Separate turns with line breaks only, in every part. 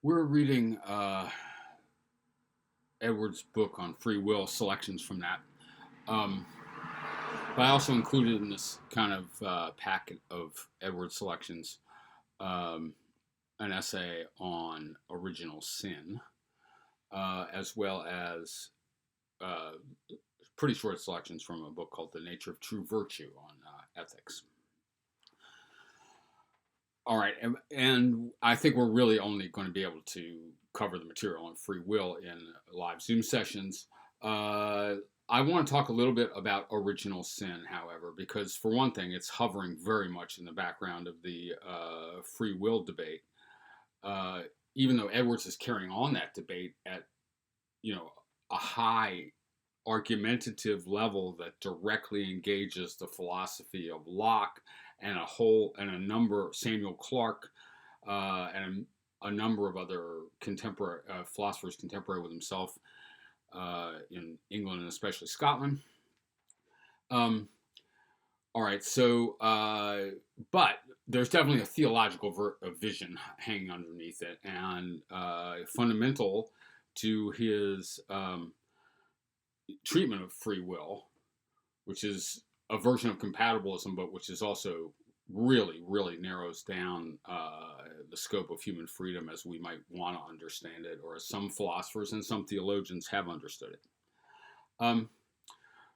We're reading Edwards' book on free will, selections from that. Um, but I also included in this kind of packet of Edwards selections um, an essay on original sin, as well as uh, pretty short selections from a book called The Nature of True Virtue on ethics. All right, and I think we're really only going to be able to cover the material on free will in live Zoom sessions. I want to talk a little bit about original sin, however, because for one thing, it's hovering very much in the background of the free will debate. Uh, Even though Edwards is carrying on that debate at a high argumentative level that directly engages the philosophy of Locke and a number Samuel Clarke and a number of other contemporary philosophers contemporary with himself in England and especially Scotland. All right, so but there's definitely a theological vision hanging underneath it, and fundamental to his treatment of free will, which is a version of compatibilism, but which is also really, really narrows down the scope of human freedom as we might want to understand it, or as some philosophers and some theologians have understood it.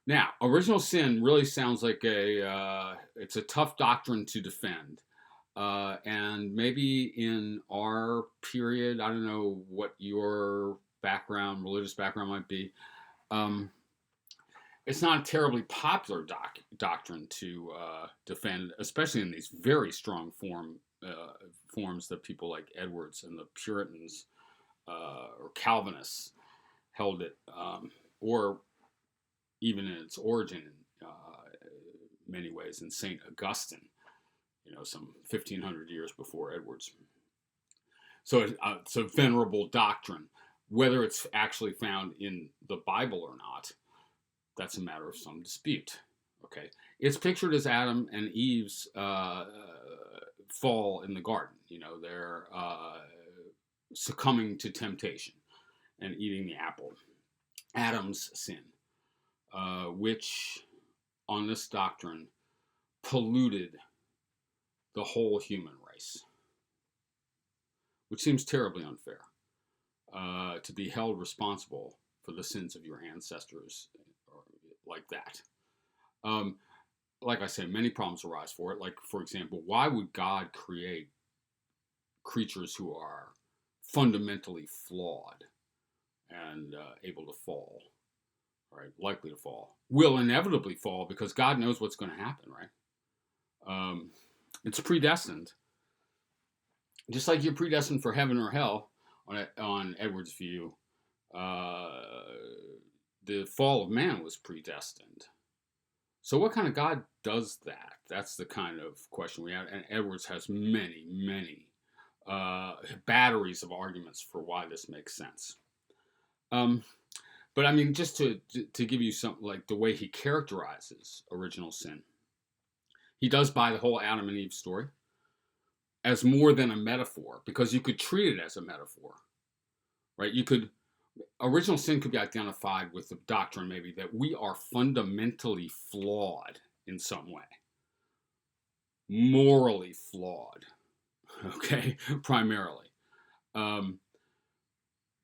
Now, original sin really sounds like it's a tough doctrine to defend. And maybe in our period, I don't know what your religious background might be. It's not a terribly popular doctrine to defend, especially in these very strong forms that people like Edwards and the Puritans or Calvinists held it, or even in its origin in many ways in St. Augustine, some 1,500 years before Edwards. So it's a venerable doctrine. Whether it's actually found in the Bible or not, that's a matter of some dispute. Okay, it's pictured as Adam and Eve's fall in the garden. They're succumbing to temptation and eating the apple. Adam's sin, which on this doctrine polluted the whole human race, which seems terribly unfair to be held responsible for the sins of your ancestors like that. Like I say, many problems arise for it. Like, for example, why would God create creatures who are fundamentally flawed and able to fall, right? Likely to fall, will inevitably fall because God knows what's going to happen, right? It's predestined. Just like you're predestined for heaven or hell on Edwards' view, the fall of man was predestined. So what kind of God does that? That's the kind of question we have. And Edwards has many, many batteries of arguments for why this makes sense. But I mean, just to give you some, like the way he characterizes original sin, he does buy the whole Adam and Eve story as more than a metaphor, because you could treat it as a metaphor, right? Original sin could be identified with the doctrine maybe that we are fundamentally flawed in some way, morally flawed, okay, primarily.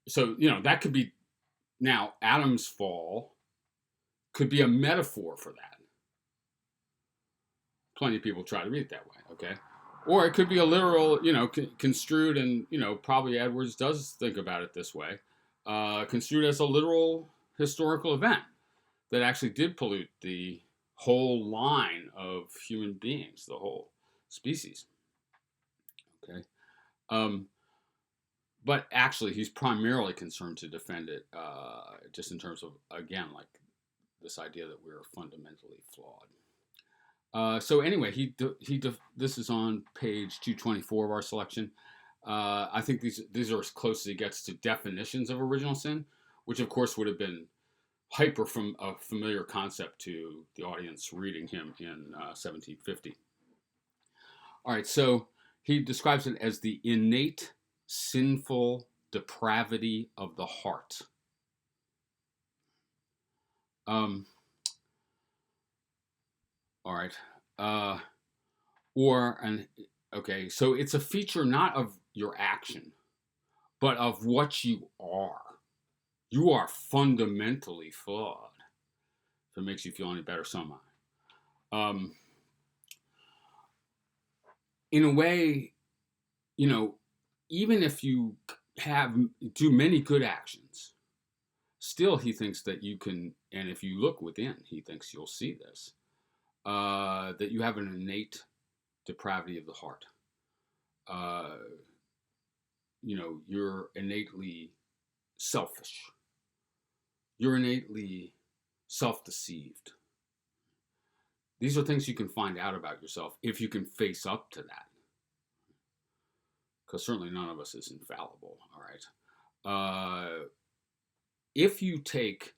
So, that could be, now Adam's fall could be a metaphor for that. Plenty of people try to read it that way, okay? Or it could be a literal, construed, and, probably Edwards does think about it this way, construed as a literal historical event that actually did pollute the whole line of human beings, the whole species. Okay. But actually, he's primarily concerned to defend it just in terms of, again, like this idea that we're fundamentally flawed. So anyway, this is on page 224 of our selection. I think these are as close as he gets to definitions of original sin, which of course would have been from a familiar concept to the audience reading him in 1750. All right, so he describes it as the innate sinful depravity of the heart. All right. Okay, so it's a feature not of your action, but of what you are. You are fundamentally flawed. If it makes you feel any better, so am I. In a way, even if you do many good actions, still he thinks that you can, and if you look within, he thinks you'll see this, that you have an innate depravity of the heart. You're innately selfish. You're innately self-deceived. These are things you can find out about yourself if you can face up to that. Because certainly none of us is infallible, all right? If you take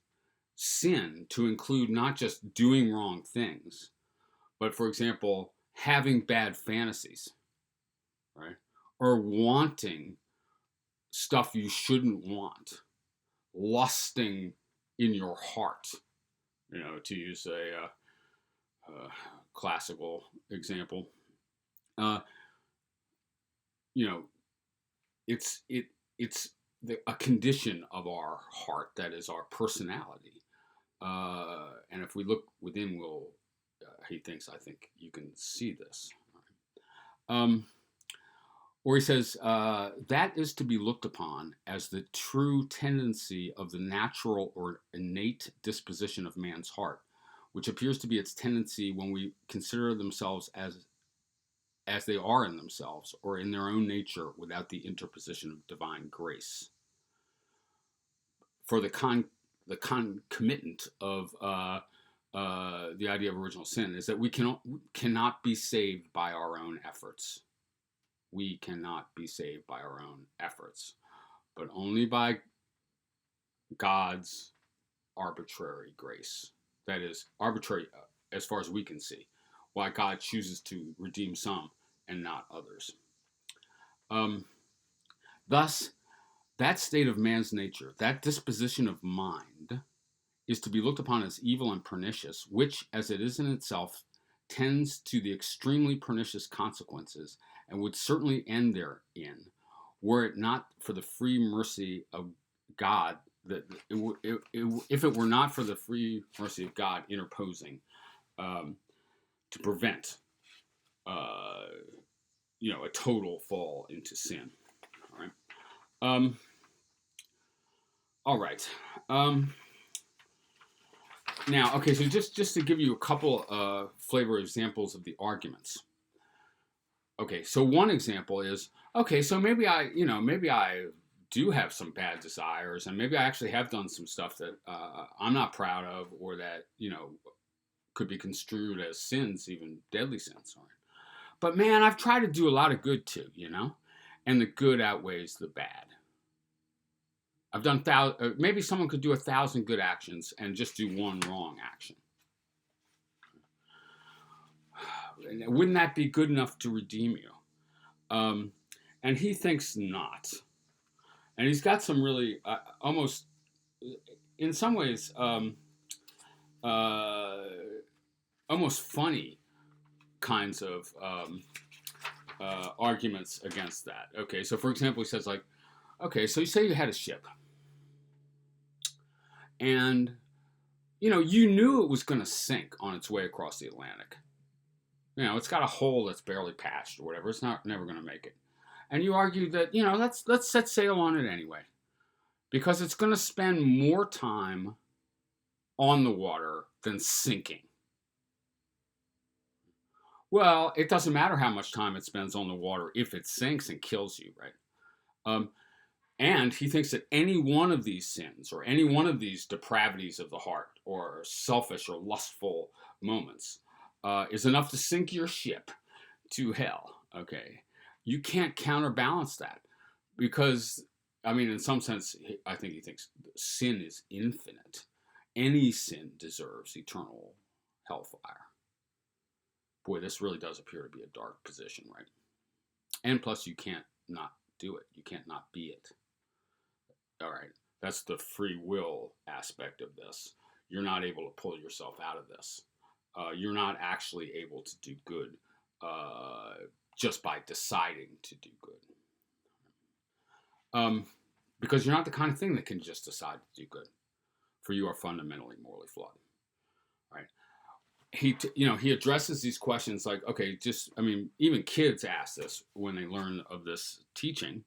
sin to include not just doing wrong things, but, for example, having bad fantasies, right? Or wanting stuff you shouldn't want, lusting in your heart, to use a classical example. It's a condition of our heart, that is our personality. And if we look within, I think you can see this. Or he says, that is to be looked upon as the true tendency of the natural or innate disposition of man's heart, which appears to be its tendency when we consider themselves as they are in themselves, or in their own nature, without the interposition of divine grace. For the concomitant of the idea of original sin is that we cannot be saved by our own efforts. We cannot be saved by our own efforts, but only by God's arbitrary grace. That is, arbitrary as far as we can see, why God chooses to redeem some and not others. Thus, that state of man's nature, that disposition of mind, is to be looked upon as evil and pernicious, which, as it is in itself, tends to the extremely pernicious consequences, and would certainly end therein, were it not for the free mercy of God, if it were not for the free mercy of God interposing to prevent a total fall into sin. All right. Now, okay, so just to give you a couple flavor examples of the arguments. Okay, so one example is, okay, so maybe I do have some bad desires, and maybe I actually have done some stuff that I'm not proud of, or that, could be construed as sins, even deadly sins. Right? But man, I've tried to do a lot of good too, and the good outweighs the bad. I've done maybe someone could do 1,000 good actions and just do one wrong action. Wouldn't that be good enough to redeem you? And he thinks not. And he's got some really almost, in some ways, almost funny kinds of arguments against that. Okay, so for example, he says, like, okay, so you say you had a ship, and you knew it was going to sink on its way across the Atlantic. It's got a hole that's barely patched or whatever. It's never going to make it. And you argue that, let's set sail on it anyway, because it's going to spend more time on the water than sinking. Well, it doesn't matter how much time it spends on the water if it sinks and kills you, right? And he thinks that any one of these sins, or any one of these depravities of the heart, or selfish or lustful moments, is enough to sink your ship to hell. Okay, you can't counterbalance that, because, in some sense, I think he thinks sin is infinite. Any sin deserves eternal hellfire. Boy, this really does appear to be a dark position, right? And plus, you can't not do it. You can't not be it. All right. That's the free will aspect of this. You're not able to pull yourself out of this. You're not actually able to do good just by deciding to do good. Because you're not the kind of thing that can just decide to do good. For you are fundamentally morally flawed. Right? He addresses these questions like, okay, even kids ask this when they learn of this teaching.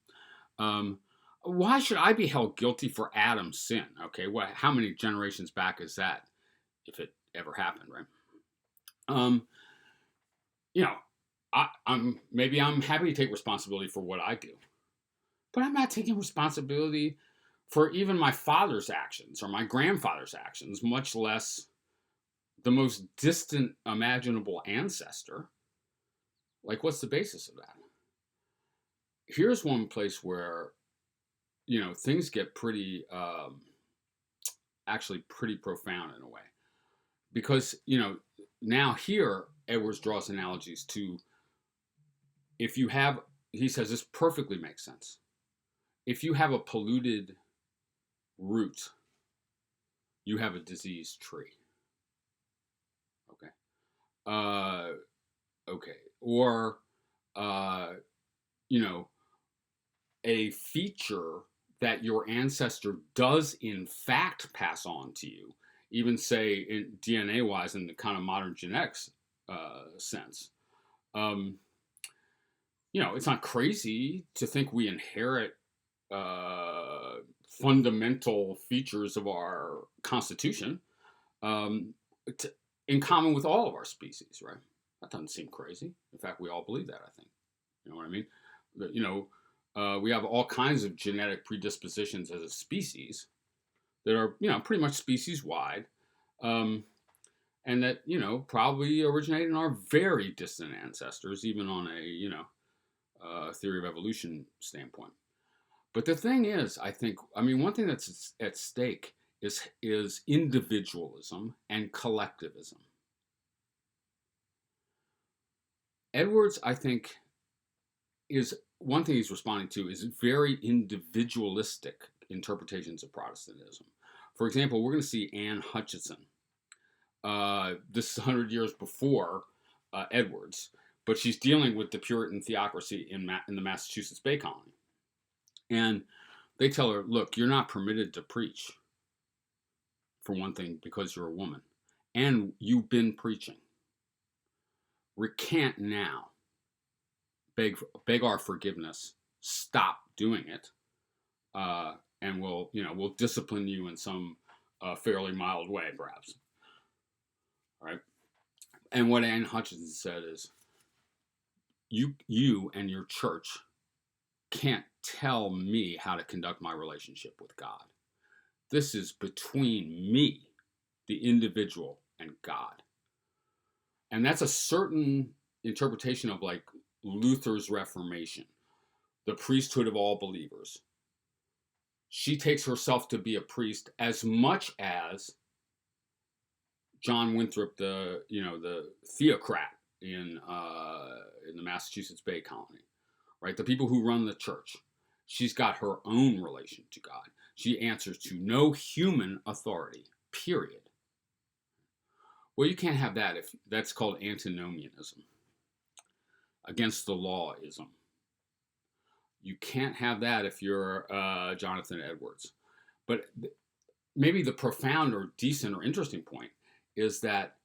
Why should I be held guilty for Adam's sin? Okay, how many generations back is that, if it ever happened, right? I'm happy to take responsibility for what I do, but I'm not taking responsibility for even my father's actions or my grandfather's actions, much less the most distant imaginable ancestor. Like, what's the basis of that? Here's one place where, things get actually pretty profound in a way. Because, now here, Edwards draws analogies to, he says this perfectly makes sense. If you have a polluted root, you have a diseased tree. Okay. Or, a feature that your ancestor does in fact pass on to you, even say in DNA-wise in the kind of modern genetics sense. It's not crazy to think we inherit fundamental features of our constitution in common with all of our species, right? That doesn't seem crazy. In fact, we all believe that, I think. You know what I mean? We have all kinds of genetic predispositions as a species that are, pretty much species-wide, and that, probably originated in our very distant ancestors, even on a, theory of evolution standpoint. But the thing is, one thing that's at stake is individualism and collectivism. Edwards, I think, is one thing he's responding to is very individualistic interpretations of Protestantism. For example, we're going to see Anne Hutchinson. This is 100 years before Edwards, but she's dealing with the Puritan theocracy in the Massachusetts Bay Colony. And they tell her, look, you're not permitted to preach, for one thing, because you're a woman. And you've been preaching. Recant now. Beg our forgiveness. Stop doing it. And we'll discipline you in some fairly mild way, perhaps. All right? And what Anne Hutchinson said is, you and your church can't tell me how to conduct my relationship with God. This is between me, the individual, and God. And that's a certain interpretation of like Luther's Reformation, the priesthood of all believers. She takes herself to be a priest as much as John Winthrop, the theocrat in the Massachusetts Bay Colony, right? The people who run the church. She's got her own relation to God. She answers to no human authority, period. Well, you can't have that if that's called antinomianism, against the lawism. You can't have that if you're Jonathan Edwards. But maybe the profound or decent or interesting point is that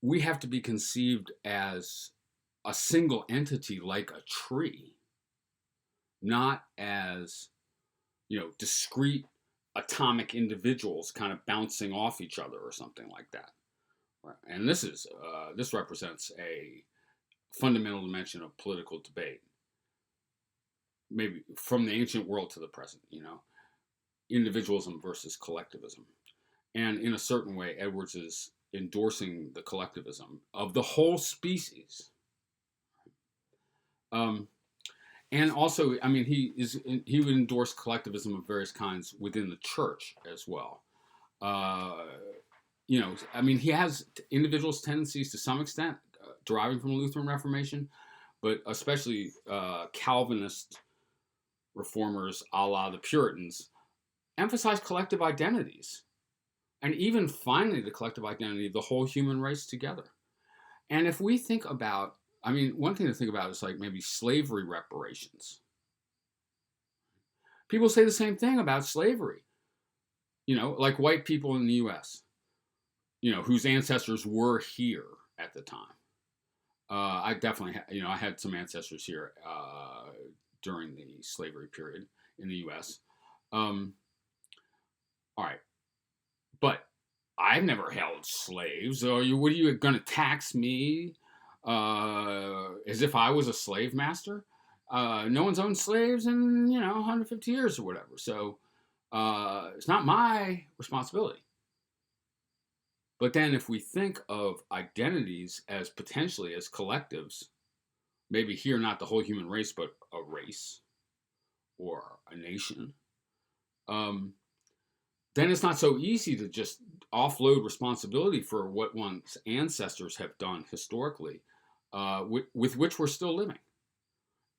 we have to be conceived as a single entity like a tree, not as, discrete atomic individuals kind of bouncing off each other or something like that. Right? And this represents a fundamental dimension of political debate, maybe from the ancient world to the present, individualism versus collectivism. And in a certain way, Edwards is endorsing the collectivism of the whole species. And also, he would endorse collectivism of various kinds within the church as well. He has individualist tendencies to some extent, deriving from the Lutheran Reformation, but especially Calvinist reformers, a la the Puritans, emphasize collective identities. And even finally, the collective identity of the whole human race together. And if we think about, I mean, one thing to think about is like maybe slavery reparations. People say the same thing about slavery, like white people in the US, whose ancestors were here at the time. I definitely, I had some ancestors here during the slavery period in the US. All right. But I've never held slaves. What are you going to tax me as if I was a slave master? No one's owned slaves in 150 years or whatever. So it's not my responsibility. But then if we think of identities as potentially as collectives, maybe here not the whole human race, but a race or a nation, then it's not so easy to just offload responsibility for what one's ancestors have done historically, with which we're still living,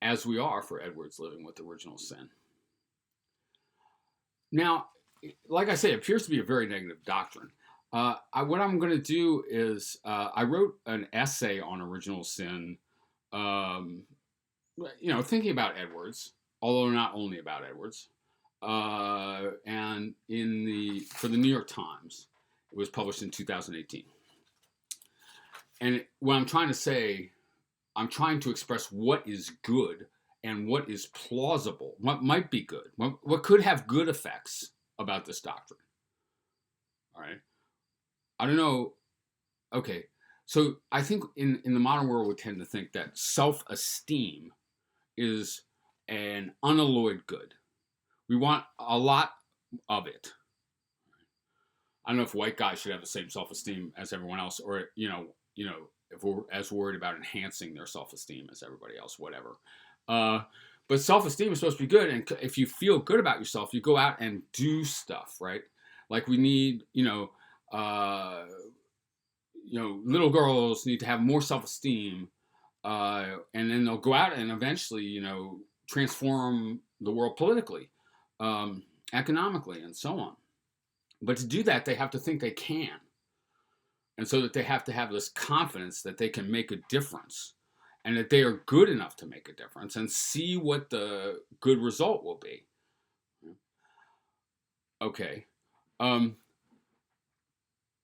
as we are for Edwards living with original sin. Now, like I say, it appears to be a very negative doctrine. What I'm going to do is I wrote an essay on original sin, thinking about Edwards, although not only about Edwards. And for the New York Times, it was published in 2018. And what I'm trying to say, I'm trying to express what is good and what is plausible, what might be good, what could have good effects about this doctrine. All right. I don't know. Okay. So I think in the modern world, we tend to think that self-esteem is an unalloyed good. We want a lot of it. I don't know if white guys should have the same self-esteem as everyone else, or if we're as worried about enhancing their self-esteem as everybody else, whatever. But self-esteem is supposed to be good, and if you feel good about yourself, you go out and do stuff, right? Like we need, little girls need to have more self-esteem, and then they'll go out and eventually, transform the world politically, economically, and so on. But to do that, they have to think they can. And so that they have to have this confidence that they can make a difference and that they are good enough to make a difference and see what the good result will be. Okay.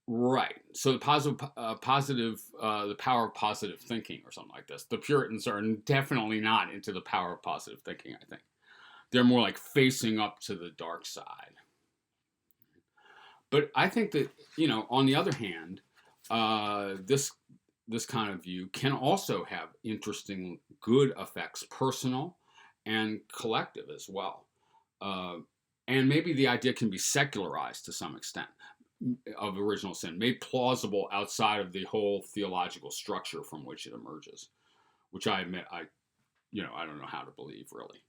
Right. So the the power of positive thinking or something like this. The Puritans are definitely not into the power of positive thinking, I think. They're more like facing up to the dark side. But I think that, on the other hand, this kind of view can also have interesting, good effects, personal and collective as well. And maybe the idea can be secularized to some extent of original sin, made plausible outside of the whole theological structure from which it emerges, which I admit I don't know how to believe really.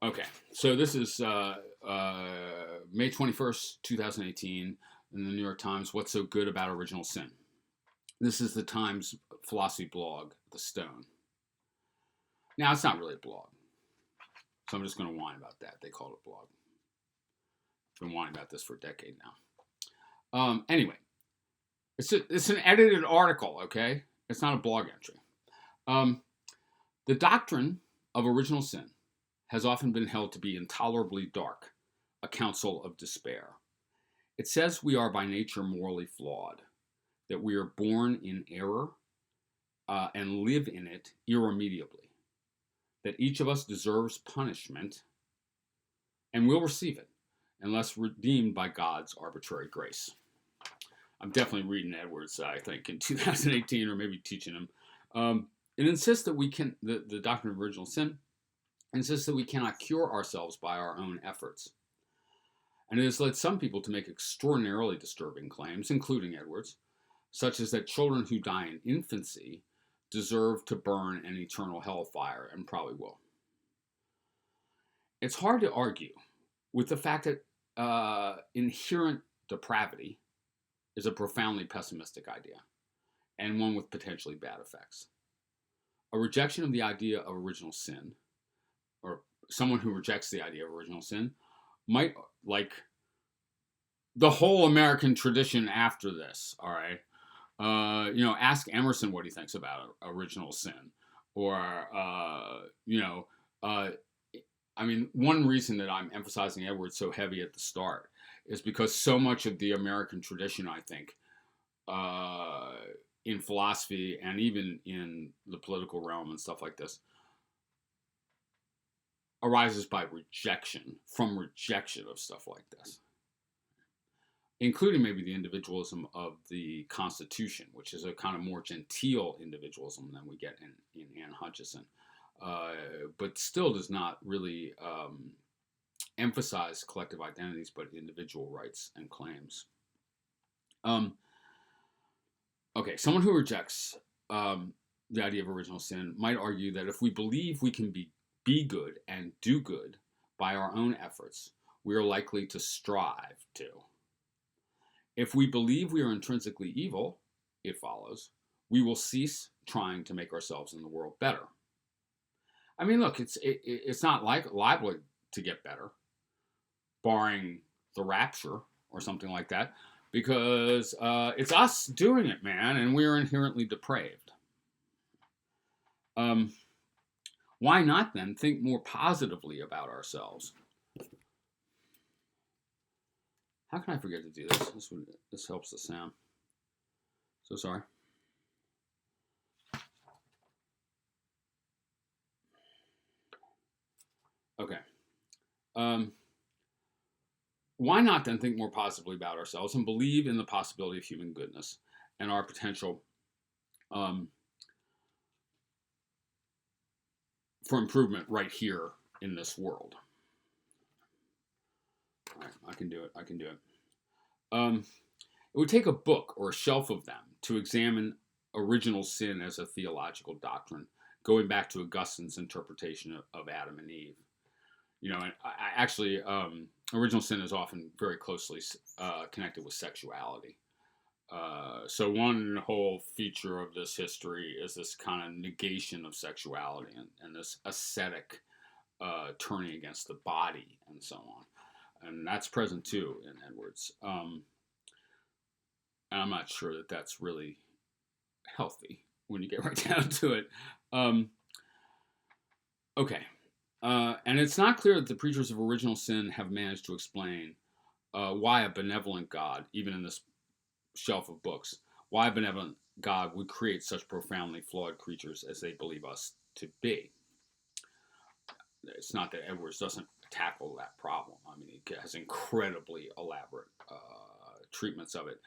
Okay, so this is May 21st, 2018, in the New York Times, What's So Good About Original Sin? This is the Times philosophy blog, The Stone. Now, it's not really a blog, so I'm just going to whine about that. They call it a blog. I've been whining about this for a decade now. Anyway, it's an edited article, okay? It's not a blog entry. The doctrine of original sin has often been held to be intolerably dark, a counsel of despair. It says we are by nature morally flawed, that we are born in error and live in it irremediably, that each of us deserves punishment and will receive it unless redeemed by God's arbitrary grace. I'm definitely reading Edwards, I think, in 2018, or maybe teaching him. It insists that we can, the doctrine of original sin, insists that we cannot cure ourselves by our own efforts. And it has led some people to make extraordinarily disturbing claims, including Edwards, such as that children who die in infancy deserve to burn an eternal hellfire, and probably will. It's hard to argue with the fact that inherent depravity is a profoundly pessimistic idea. and one with potentially bad effects. A rejection of the idea of original sin, or someone who rejects the idea of original sin, might, like the whole American tradition after this, all right? Ask Emerson what he thinks about original sin. Or, one reason that I'm emphasizing Edwards so heavy at the start is because so much of the American tradition, I think, in philosophy and even in the political realm and stuff like this, arises by from rejection of stuff like this, including maybe the individualism of the Constitution, which is a kind of more genteel individualism than we get in Anne Hutchinson, but still does not really emphasize collective identities, but individual rights and claims. Someone who rejects the idea of original sin might argue that if we believe we can be good and do good by our own efforts, we are likely to strive to. If we believe we are intrinsically evil, it follows, we will cease trying to make ourselves in the world better. I mean, look, it's not liable to get better, barring the rapture or something like that, because it's us doing it, man, and we are inherently depraved. Why not then think more positively about ourselves? How can I forget to do this? This helps the sound. So sorry. Okay. Why not then think more positively about ourselves and believe in the possibility of human goodness and our potential for improvement right here in this world? All right, I can do it. It would take a book or a shelf of them to examine original sin as a theological doctrine, going back to Augustine's interpretation of Adam and Eve. And actually, original sin is often very closely connected with sexuality. So one whole feature of this history is this kind of negation of sexuality and this ascetic turning against the body and so on. And that's present too in Edwards. And I'm not sure that that's really healthy when you get right down to it. And it's not clear that the preachers of original sin have managed to explain why a benevolent God, even in this shelf of books, why a benevolent God would create such profoundly flawed creatures as they believe us to be. It's not that Edwards doesn't tackle that problem. I mean, he has incredibly elaborate treatments of it,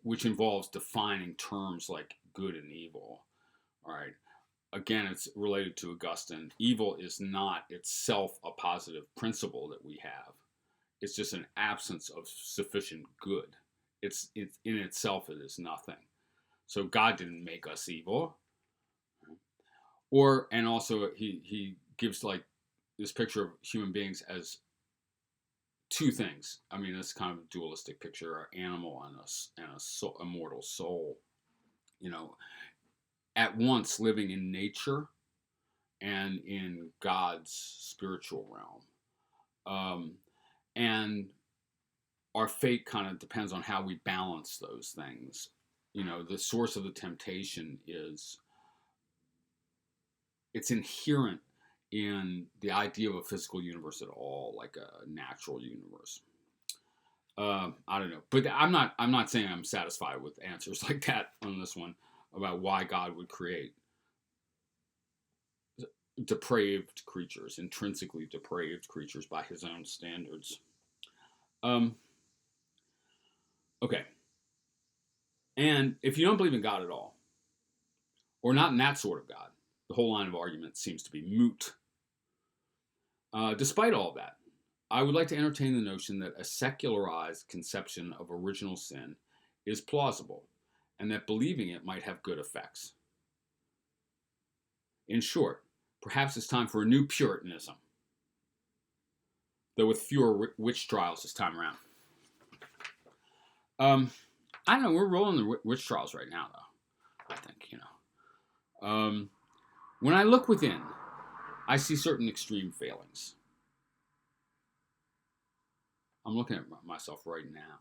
which involves defining terms like good and evil. All right. Again, it's related to Augustine. Evil is not itself a positive principle that we have. It's just an absence of sufficient good. It's in itself, it is nothing. So God didn't make us evil. And also he gives like this picture of human beings as two things. I mean, this kind of dualistic picture: an animal and a mortal soul. At once living in nature and in God's spiritual realm. And our fate kind of depends on how we balance those things. The source of the temptation it's inherent in the idea of a physical universe at all, like a natural universe. I don't know, but I'm not saying I'm satisfied with answers like that on this one about why God would create depraved creatures, intrinsically depraved creatures by his own standards. And if you don't believe in God at all, or not in that sort of God, the whole line of argument seems to be moot. Despite all of that, I would like to entertain the notion that a secularized conception of original sin is plausible, and that believing it might have good effects. In short, perhaps it's time for a new Puritanism, though with fewer witch trials this time around. I don't know, we're rolling the witch trials right now, though. When I look within, I see certain extreme failings. I'm looking at myself right now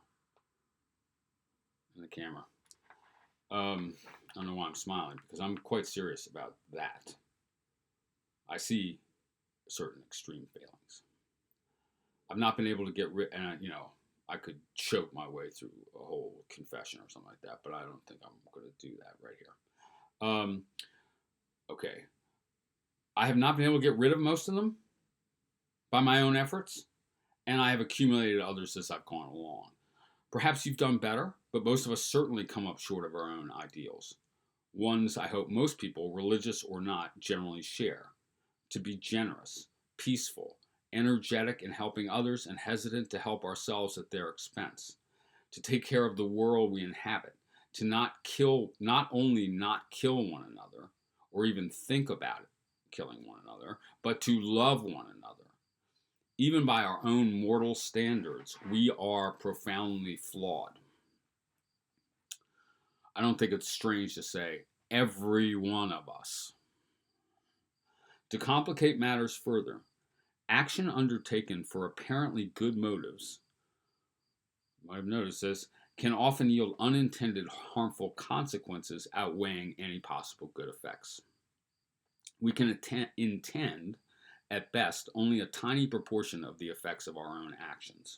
in the camera. I don't know why I'm smiling, because I'm quite serious about that. I see certain extreme failings. I've not been able to get rid, and I could choke my way through a whole confession or something like that, but I don't think I'm going to do that right here. Okay. I have not been able to get rid of most of them by my own efforts, and I have accumulated others as I've gone along. Perhaps you've done better, but most of us certainly come up short of our own ideals. Ones I hope most people, religious or not, generally share. To be generous, peaceful, energetic in helping others, and hesitant to help ourselves at their expense. To take care of the world we inhabit. To not only not kill one another, or even think about it, killing one another, but to love one another. Even by our own mortal standards, we are profoundly flawed. I don't think it's strange to say, every one of us. To complicate matters further, action undertaken for apparently good motives, you might have noticed this, can often yield unintended harmful consequences outweighing any possible good effects. We can intend, at best, only a tiny proportion of the effects of our own actions.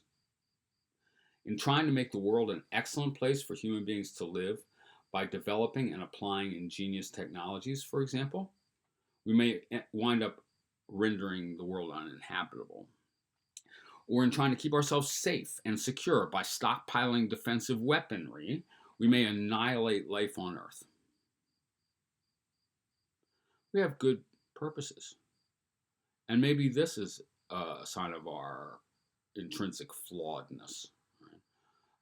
In trying to make the world an excellent place for human beings to live by developing and applying ingenious technologies, for example, we may wind up rendering the world uninhabitable. Or in trying to keep ourselves safe and secure by stockpiling defensive weaponry, we may annihilate life on Earth. We have good purposes. And maybe this is a sign of our intrinsic flawedness.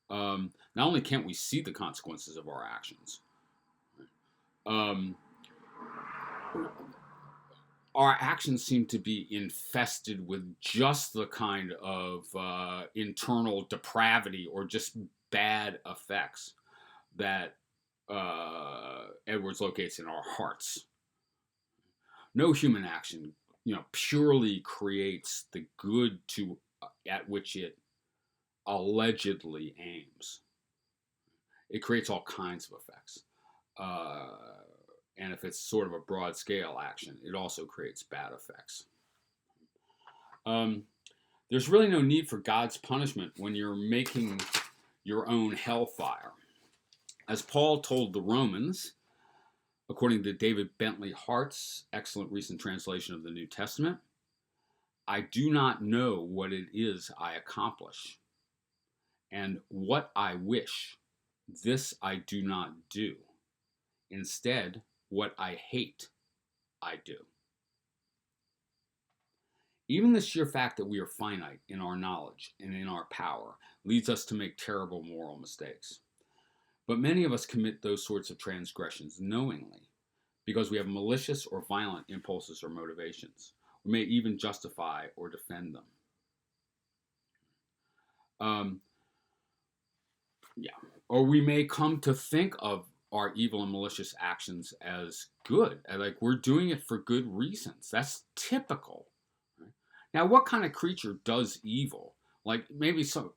Not only can't we see the consequences of our actions, our actions seem to be infested with just the kind of internal depravity or just bad effects that Edwards locates in our hearts. No human action, purely creates the good at which it allegedly aims. It creates all kinds of effects. And if it's sort of a broad scale action, it also creates bad effects. There's really no need for God's punishment when you're making your own hellfire. As Paul told the Romans, according to David Bentley Hart's excellent recent translation of the New Testament, I do not know what it is I accomplish. And what I wish, this I do not do. Instead, what I hate, I do. Even the sheer fact that we are finite in our knowledge and in our power leads us to make terrible moral mistakes. But many of us commit those sorts of transgressions knowingly, because we have malicious or violent impulses or motivations. We may even justify or defend them. Or we may come to think of our evil and malicious actions as good, like we're doing it for good reasons. That's typical. Right? Now, what kind of creature does evil? Like maybe some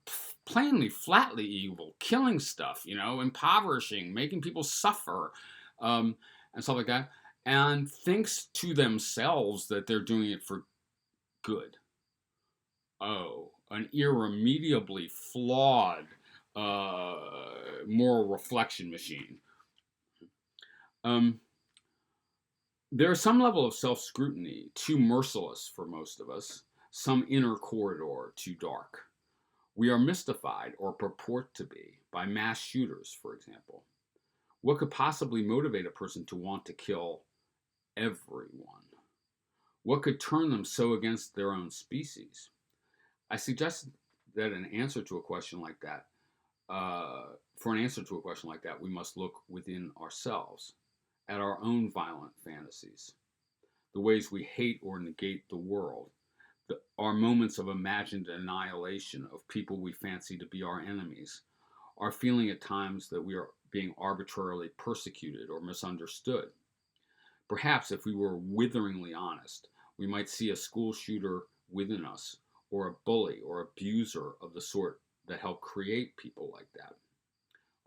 plainly, flatly evil, killing stuff, impoverishing, making people suffer, and stuff like that, and thinks to themselves that they're doing it for good. Oh, an irremediably flawed moral reflection machine. There is some level of self-scrutiny, too merciless for most of us, some inner corridor too dark. We are mystified, or purport to be, by mass shooters, for example. What could possibly motivate a person to want to kill everyone? What could turn them so against their own species? I suggest that for an answer to a question like that, we must look within ourselves, at our own violent fantasies, the ways we hate or negate the world, our moments of imagined annihilation of people we fancy to be our enemies, our feeling at times that we are being arbitrarily persecuted or misunderstood. Perhaps if we were witheringly honest, we might see a school shooter within us, or a bully or abuser of the sort that helped create people like that,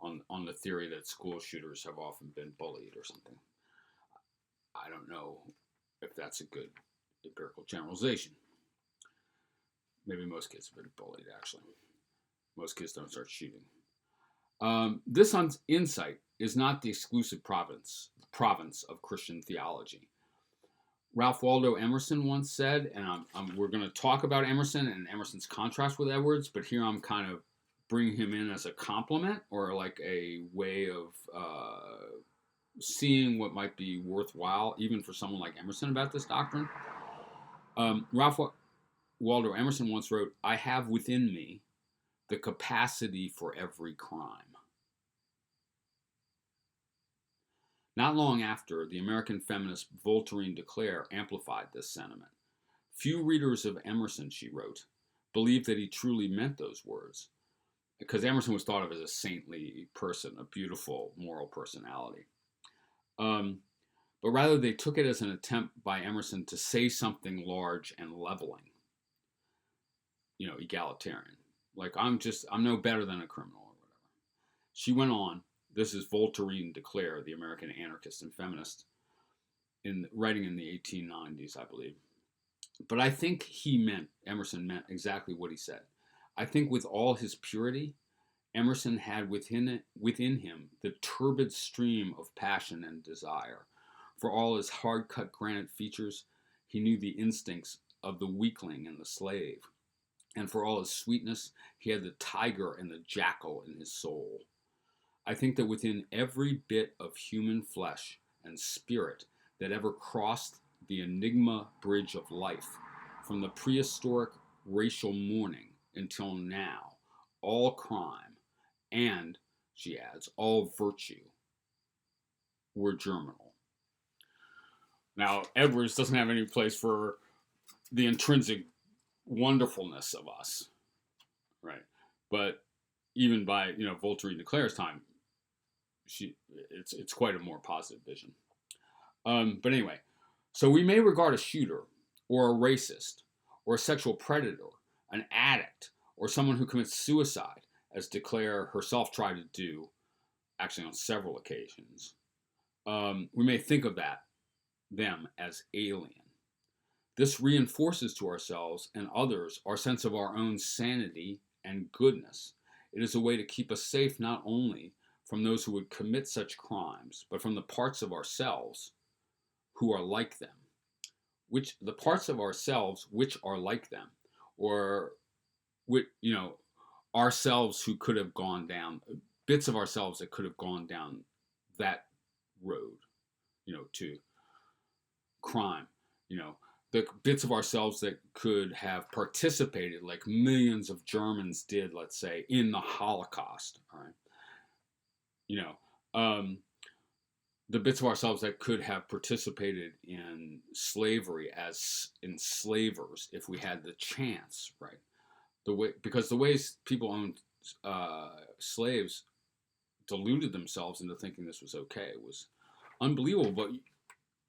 on the theory that school shooters have often been bullied or something. I don't know if that's a good empirical generalization. Maybe most kids have been bullied, actually. Most kids don't start shooting. This insight is not the exclusive province of Christian theology. Ralph Waldo Emerson once said, and we're going to talk about Emerson and Emerson's contrast with Edwards, but here I'm kind of bringing him in as a compliment, or like a way of seeing what might be worthwhile, even for someone like Emerson, about this doctrine. Ralph Waldo Emerson once wrote, "I have within me the capacity for every crime." Not long after, the American feminist Voltairine de Cleyre amplified this sentiment. Few readers of Emerson, she wrote, believe that he truly meant those words, because Emerson was thought of as a saintly person, a beautiful moral personality. But rather they took it as an attempt by Emerson to say something large and leveling, egalitarian. Like, I'm no better than a criminal or whatever. She went on, this is Voltairine de Cleyre, the American anarchist and feminist, writing in the 1890s, I believe. But I think Emerson meant exactly what he said. I think with all his purity, Emerson had within him the turbid stream of passion and desire. For all his hard-cut granite features, he knew the instincts of the weakling and the slave. And for all his sweetness, he had the tiger and the jackal in his soul. I think that within every bit of human flesh and spirit that ever crossed the enigma bridge of life, from the prehistoric racial morning until now, all crime and, she adds, all virtue were germinal. Now, Edwards doesn't have any place for the intrinsic wonderfulness of us, right? But even by Voltairine de Cleyre's time, it's quite a more positive vision. But anyway, so we may regard a shooter or a racist or a sexual predator, an addict, or someone who commits suicide, as de Cleyre herself tried to do, actually on several occasions. We may think of them as alien. This reinforces to ourselves and others our sense of our own sanity and goodness. It is a way to keep us safe not only from those who would commit such crimes, but from the parts of ourselves who are like them. The parts of ourselves which are like them, or ourselves who could have gone down, bits of ourselves that could have gone down that road, to crime, the bits of ourselves that could have participated, like millions of Germans did, let's say, in the Holocaust, all right? The bits of ourselves that could have participated in slavery as enslavers if we had the chance, right? Because the ways people owned slaves deluded themselves into thinking this was okay. It was unbelievable. But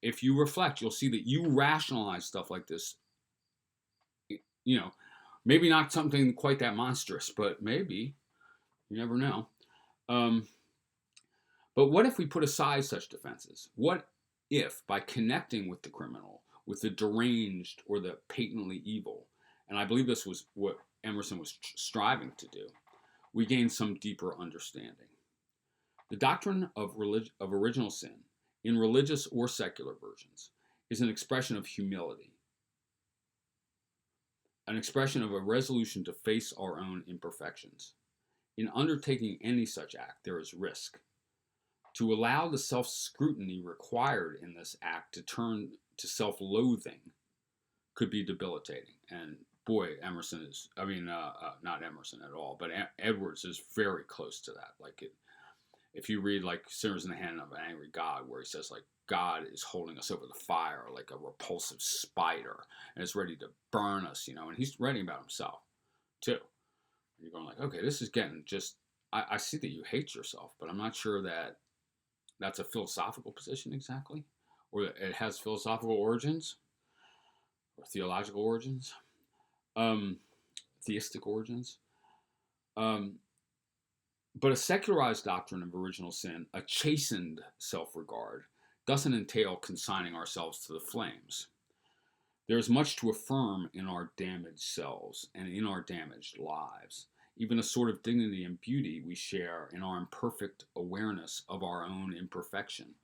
if you reflect, you'll see that you rationalize stuff like this. Maybe not something quite that monstrous, but maybe. You never know. But what if we put aside such defenses? What if, by connecting with the criminal, with the deranged or the patently evil, and I believe this was what Emerson was striving to do, we gain some deeper understanding? The doctrine of original sin, in religious or secular versions, is an expression of humility, an expression of a resolution to face our own imperfections. In undertaking any such act, there is risk. To allow the self-scrutiny required in this act to turn to self-loathing could be debilitating. And boy, Emerson is, not Emerson at all, but Edwards is very close to that. Like, if you read, like, Sinners in the Hand of an Angry God, where he says, like, God is holding us over the fire like a repulsive spider and is ready to burn us, and he's writing about himself, too. And you're going like, okay, this is getting just, I see that you hate yourself, but I'm not sure that that's a philosophical position exactly, or it has philosophical origins, or theological origins, theistic origins. But a secularized doctrine of original sin, a chastened self-regard, doesn't entail consigning ourselves to the flames. There is much to affirm in our damaged selves and in our damaged lives, even a sort of dignity and beauty we share in our imperfect awareness of our own imperfection.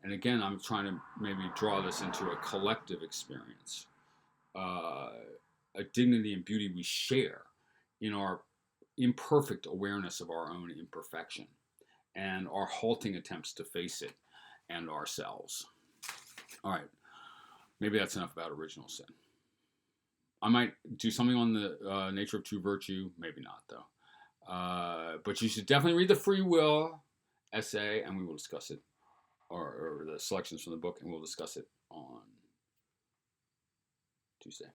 And again, I'm trying to maybe draw this into a collective experience, a dignity and beauty we share in our imperfect awareness of our own imperfection and our halting attempts to face it and ourselves. All right, maybe that's enough about original sin. I might do something on the nature of true virtue, maybe not though. But you should definitely read the free will essay, and we will discuss it, or the selections from the book, and we'll discuss it on Tuesday.